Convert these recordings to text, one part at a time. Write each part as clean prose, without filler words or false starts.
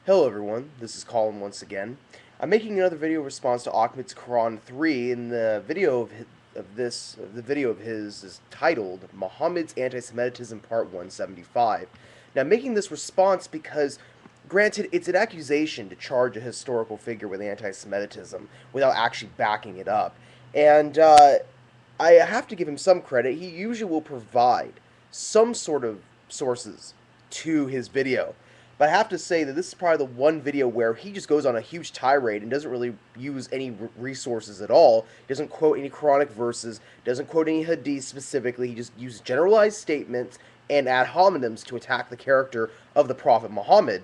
Hello everyone, this is Colin once again. I'm making another video in response to AhmadasQuran3, and the video of his is titled Muhammad's Anti-Semitism Part 175. Now, I'm making this response because, granted, it's an accusation to charge a historical figure with anti-Semitism without actually backing it up. And I have to give him some credit. He usually will provide some sort of sources to his video. But I have to say that this is probably the one video where he just goes on a huge tirade and doesn't really use any resources at all. He doesn't quote any Quranic verses, doesn't quote any hadith specifically. He just uses generalized statements and ad hominems to attack the character of the Prophet Muhammad,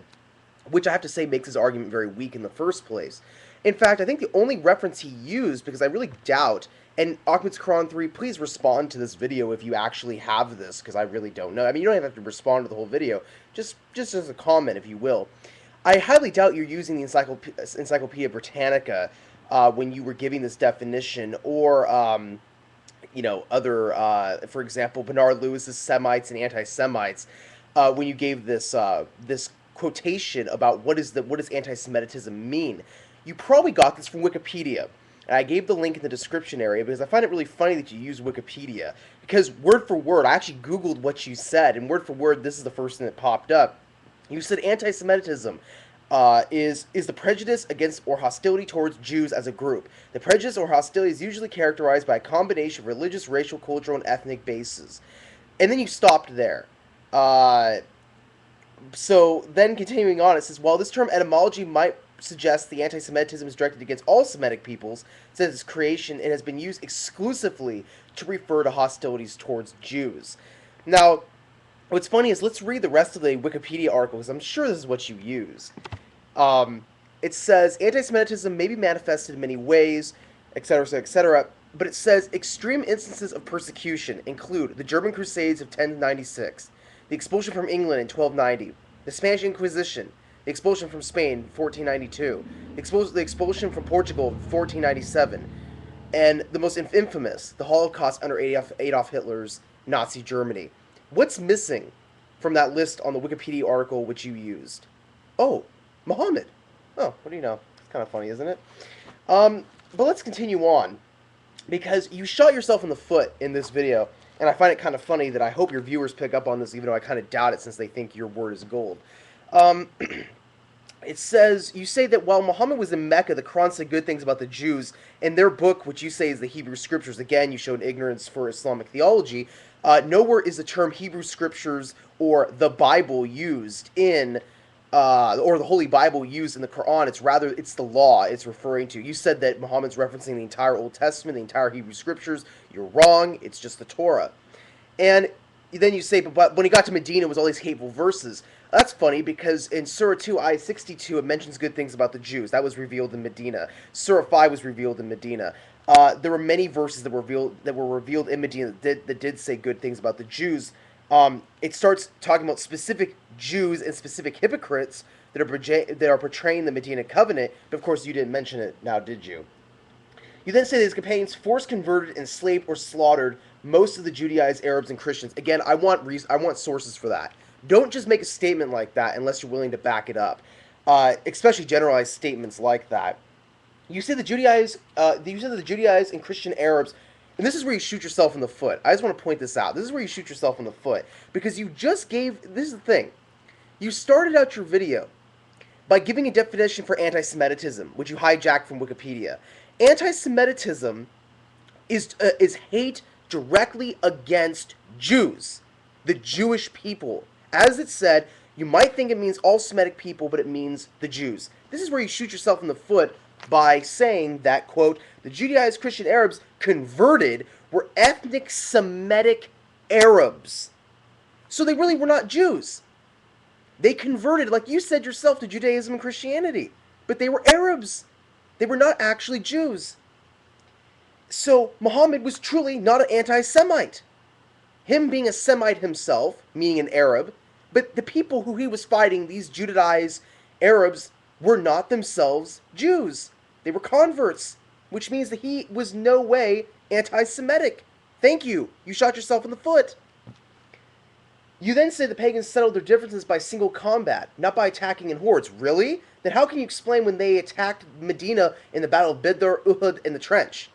which I have to say makes his argument very weak in the first place. In fact, I think the only reference he used, because I really doubt, and AhmadasQuran3, please respond to this video if you actually have this, because I really don't know. I mean, you don't even have to respond to the whole video, just as a comment, if you will. I highly doubt you're using the Encyclopedia Britannica when you were giving this definition, or for example, Bernard Lewis's Semites and Anti-Semites, when you gave this quotation about what does anti-Semitism mean. You probably got this from Wikipedia. And I gave the link in the description area because I find it really funny that you use Wikipedia. Because word for word, I actually Googled what you said, and word for word, this is the first thing that popped up. You said anti-Semitism is the prejudice against or hostility towards Jews as a group. The prejudice or hostility is usually characterized by a combination of religious, racial, cultural, and ethnic bases. And then you stopped there. So then continuing on, it says, while this term etymology might suggest the anti-Semitism is directed against all Semitic peoples since its creation, it has been used exclusively to refer to hostilities towards Jews. Now, what's funny is let's read the rest of the Wikipedia article, because I'm sure this is what you used. It says, anti-Semitism may be manifested in many ways, etc., etc., but it says, extreme instances of persecution include the German Crusades of 1096, the expulsion from England in 1290, the Spanish Inquisition, the expulsion from Spain, 1492, the expulsion from Portugal, 1497, and the most infamous, the Holocaust under Adolf Hitler's Nazi Germany. What's missing from that list on the Wikipedia article which you used? Oh, Muhammad. Oh, what do you know? It's kind of funny, isn't it? But let's continue on, because you shot yourself in the foot in this video, and I find it kind of funny that I hope your viewers pick up on this, even though I kind of doubt it since they think your word is gold. It says, you say that while Muhammad was in Mecca, the Quran said good things about the Jews. In their book, which you say is the Hebrew Scriptures, again, you showed ignorance for Islamic theology. Nowhere is the term Hebrew Scriptures or the Bible used in, or the Holy Bible used in the Quran. It's the law it's referring to. You said that Muhammad's referencing the entire Old Testament, the entire Hebrew Scriptures. You're wrong. It's just the Torah. And then you say, but when he got to Medina, it was all these hateful verses. That's funny because in Surah 2, Ayah 62, it mentions good things about the Jews. That was revealed in Medina. Surah 5 was revealed in Medina. There were many verses that were revealed in Medina that did say good things about the Jews. It starts talking about specific Jews and specific hypocrites that are portraying the Medina covenant. But of course, you didn't mention it now, did you? You then say that his companions forced, converted, enslaved, or slaughtered most of the Judaized Arabs and Christians. Again, I want sources for that. Don't just make a statement like that unless you're willing to back it up, especially generalized statements like that. You say the Judaized and Christian Arabs, and this is where you shoot yourself in the foot. I just want to point this out. This is where you shoot yourself in the foot because you just gave. This is the thing. You started out your video by giving a definition for anti-Semitism, which you hijacked from Wikipedia. Anti-Semitism is hate directly against Jews, the Jewish people. As it said, you might think it means all Semitic people, but it means the Jews. This is where you shoot yourself in the foot by saying that, quote, the Judaized Christian Arabs converted were ethnic Semitic Arabs. So they really were not Jews. They converted, like you said yourself, to Judaism and Christianity. But they were Arabs. They were not actually Jews. So Muhammad was truly not an anti-Semite. Him being a Semite himself, meaning an Arab, but the people who he was fighting, these Judaized Arabs, were not themselves Jews. They were converts, which means that he was no way anti-Semitic. Thank you. You shot yourself in the foot. You then say the pagans settled their differences by single combat, not by attacking in hordes. Really? Then how can you explain when they attacked Medina in the Battle of Bidr, Uhud, and the Trench?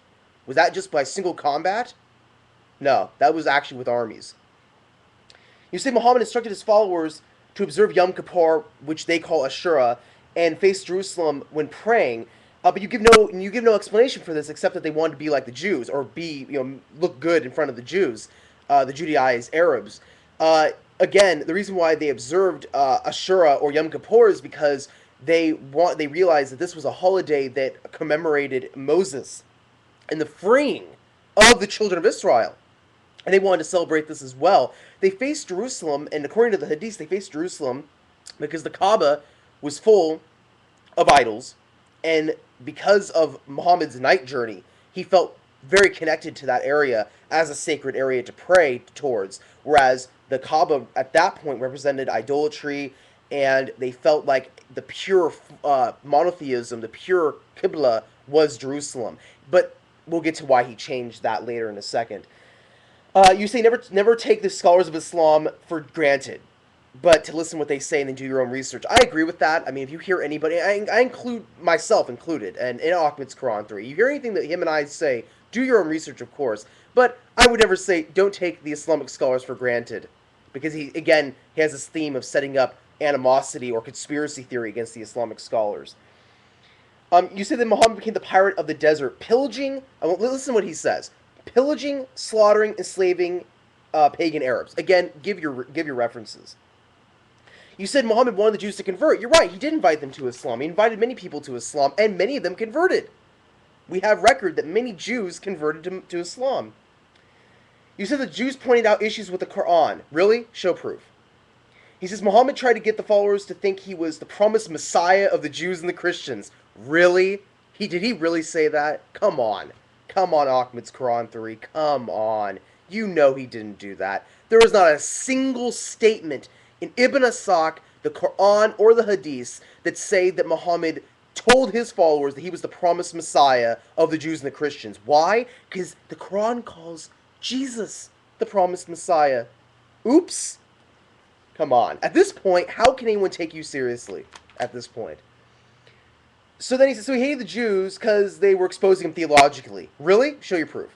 Was that just by single combat? No, that was actually with armies. You say Muhammad instructed his followers to observe Yom Kippur, which they call Ashura, and face Jerusalem when praying. But you give no explanation for this except that they wanted to be like the Jews or look good in front of the Jews, the Judaized Arabs. Again, the reason why they observed Ashura or Yom Kippur is because they realized that this was a holiday that commemorated Moses and the freeing of the children of Israel. And they wanted to celebrate this as well. They faced Jerusalem, and according to the Hadith, they faced Jerusalem because the Kaaba was full of idols, and because of Muhammad's night journey, he felt very connected to that area as a sacred area to pray towards, whereas the Kaaba at that point represented idolatry, and they felt like the pure monotheism, the pure Qibla was Jerusalem. But we'll get to why he changed that later in a second. You say never take the scholars of Islam for granted, but to listen to what they say and then do your own research. I agree with that. I mean, if you hear anybody, I include myself included, and in Ahmad's Quran 3, you hear anything that him and I say, do your own research, of course. But I would never say don't take the Islamic scholars for granted, because he has this theme of setting up animosity or conspiracy theory against the Islamic scholars. You say that Muhammad became the pirate of the desert, pillaging. Listen to what he says. Pillaging, slaughtering, enslaving pagan Arabs. Again, give your references. You said Muhammad wanted the Jews to convert. You're right. He did invite them to Islam. He invited many people to Islam, and many of them converted. We have record that many Jews converted to Islam. You said the Jews pointed out issues with the Quran. Really? Show proof. He says Muhammad tried to get the followers to think he was the promised Messiah of the Jews and the Christians. Really? Did he really say that? Come on. Come on, Ahmad's Quran 3. Come on. You know he didn't do that. There is not a single statement in Ibn Asaq, the Quran, or the Hadiths that say that Muhammad told his followers that he was the promised Messiah of the Jews and the Christians. Why? Because the Quran calls Jesus the promised Messiah. Oops. Come on. At this point, how can anyone take you seriously at this point? So then he says, so he hated the Jews because they were exposing him theologically. Really? Show your proof.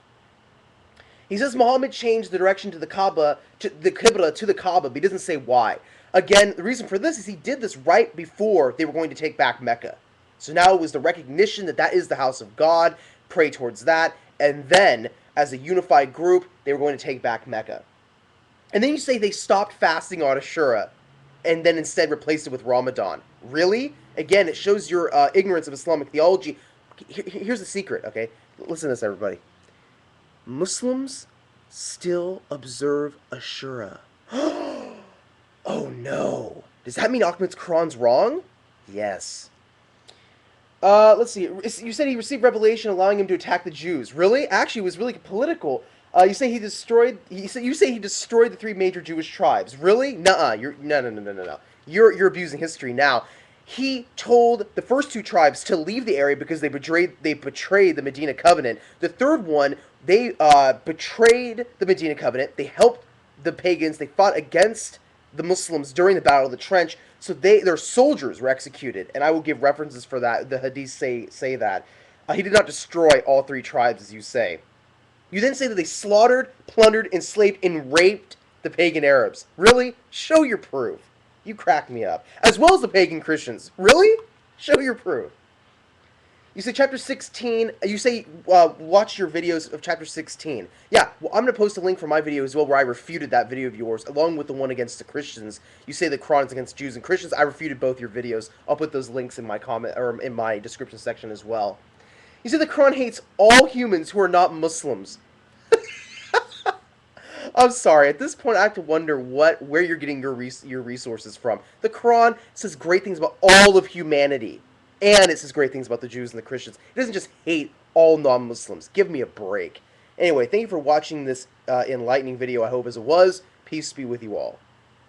He says Muhammad changed the direction to the Kaaba, to the Qibla, to the Kaaba, but he doesn't say why. Again, the reason for this is he did this right before they were going to take back Mecca. So now it was the recognition that that is the house of God, pray towards that, and then, as a unified group, they were going to take back Mecca. And then you say they stopped fasting on Ashura, and then instead replaced it with Ramadan. Really? Again, it shows your ignorance of Islamic theology. Here's the secret, okay? Listen to this, everybody. Muslims still observe Ashura. Oh no. Does that mean Ahmad's Quran's wrong? Yes. Let's see. You said he received revelation allowing him to attack the Jews. Really? Actually, it was really political. You say he destroyed. You say he destroyed the 3 major Jewish tribes. Really? Nuh-uh. No. You're abusing history now. He told the first 2 tribes to leave the area because they betrayed the Medina covenant. The third one, they betrayed the Medina covenant. They helped the pagans. They fought against the Muslims during the Battle of the Trench. So their soldiers were executed, and I will give references for that. The Hadiths say that. He did not destroy all 3 tribes, as you say. You then say that they slaughtered, plundered, enslaved, and raped the pagan Arabs. Really? Show your proof. You crack me up. As well as the pagan Christians. Really? Show your proof. You say chapter 16, you say watch your videos of chapter 16. Yeah, well, I'm going to post a link for my video as well where I refuted that video of yours, along with the one against the Christians. You say the Quran is against Jews and Christians. I refuted both your videos. I'll put those links in my comment or in my description section as well. You say the Quran hates all humans who are not Muslims. I'm sorry. At this point, I have to wonder where you're getting your resources from. The Quran says great things about all of humanity, and it says great things about the Jews and the Christians. It doesn't just hate all non-Muslims. Give me a break. Anyway, thank you for watching this enlightening video, I hope, as it was. Peace be with you all.